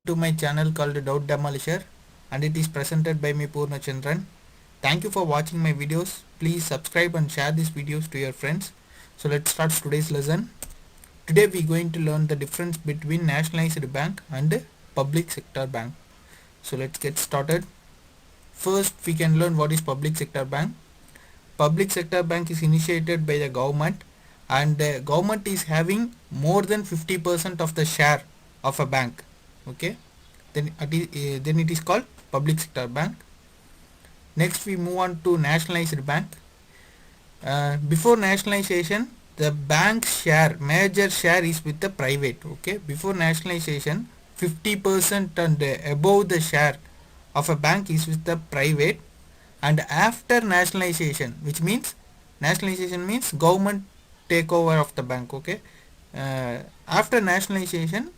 to my channel called Demolisher, and it is presented by me Purna Chandran. Thank you for watching my videos. Please subscribe and share these videos to your friends. So let's start today's lesson. Today we are going to learn the difference between nationalized bank and public sector bank. So let's get started. First we can learn what is public sector bank. Public sector bank is initiated by the government, and the government is having more than 50% of the share of a bank. Okay, then it is called public sector bank. Next we move on to nationalized bank. Before nationalization, the bank share, major share is with the private. Okay, before nationalization, 50% and above the share of a bank is with the private, and after nationalization, which means nationalization means government takeover of the bank. Okay, after nationalization,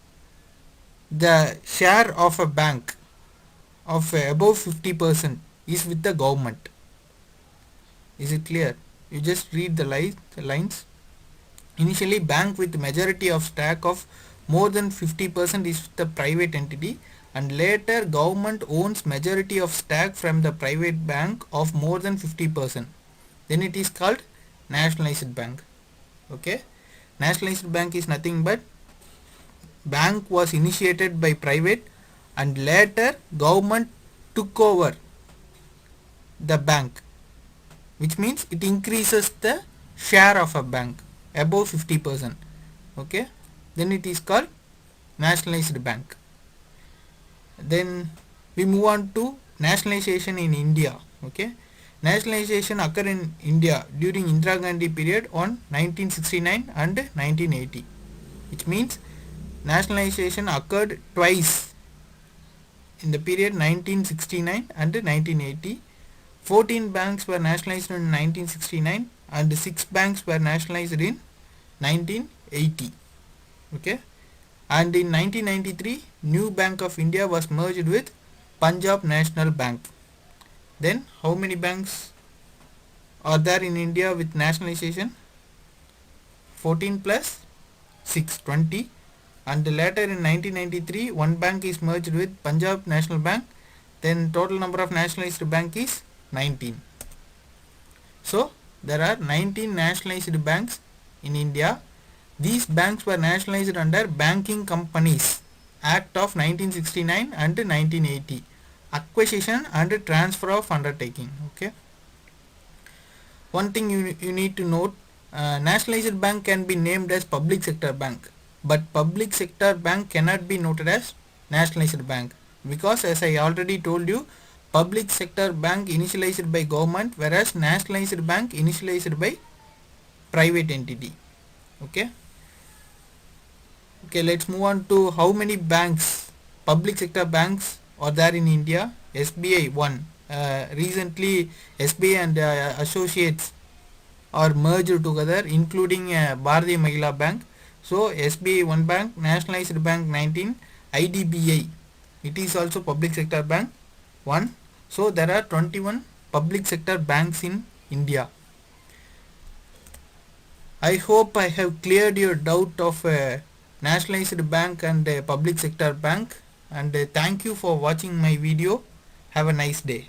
the share of a bank of above 50% is with the government. Is it clear? You just read the lines. Initially, bank with majority of stock of more than 50% is the private entity, and later government owns majority of stock from the private bank of more than 50%. Then it is called nationalized bank. Okay, nationalized bank is nothing but bank was initiated by private, and later government took over the bank, which means it increases the share of a bank above 50%. Okay, then it is called nationalized bank. Then we move on to nationalization in India. Okay, nationalization occurred in India during Indira Gandhi period on 1969 and 1980, which means nationalization occurred twice in the period 1969 and 1980. 14 banks were nationalized in 1969 and 6 banks were nationalized in 1980. Okay, and in 1993 New Bank of India was merged with Punjab National Bank. Then how many banks are there in India with nationalization? 14 plus 6, 20. And later in 1993 one bank is merged with Punjab National Bank. Then total number of nationalized bank is 19. So there are 19 nationalized banks in India. These banks were nationalized under Banking Companies Act of 1969 and 1980, acquisition and transfer of undertaking. Okay, one thing you need to note, nationalized bank can be named as public sector bank, but public sector bank cannot be noted as nationalized bank, because as I already told you, public sector bank initialized by government, whereas nationalized bank initialized by private entity. Okay, let's move on to how many banks, public sector banks are there in India. SBI one. Recently SBI and associates are merged together, including Bharati Mahila Bank. So SBI one bank, nationalized bank 19, IDBI, it is also public sector bank 1. So there are 21 public sector banks in India. I hope I have cleared your doubt of nationalized bank and public sector bank, and thank you for watching my video. Have a nice day.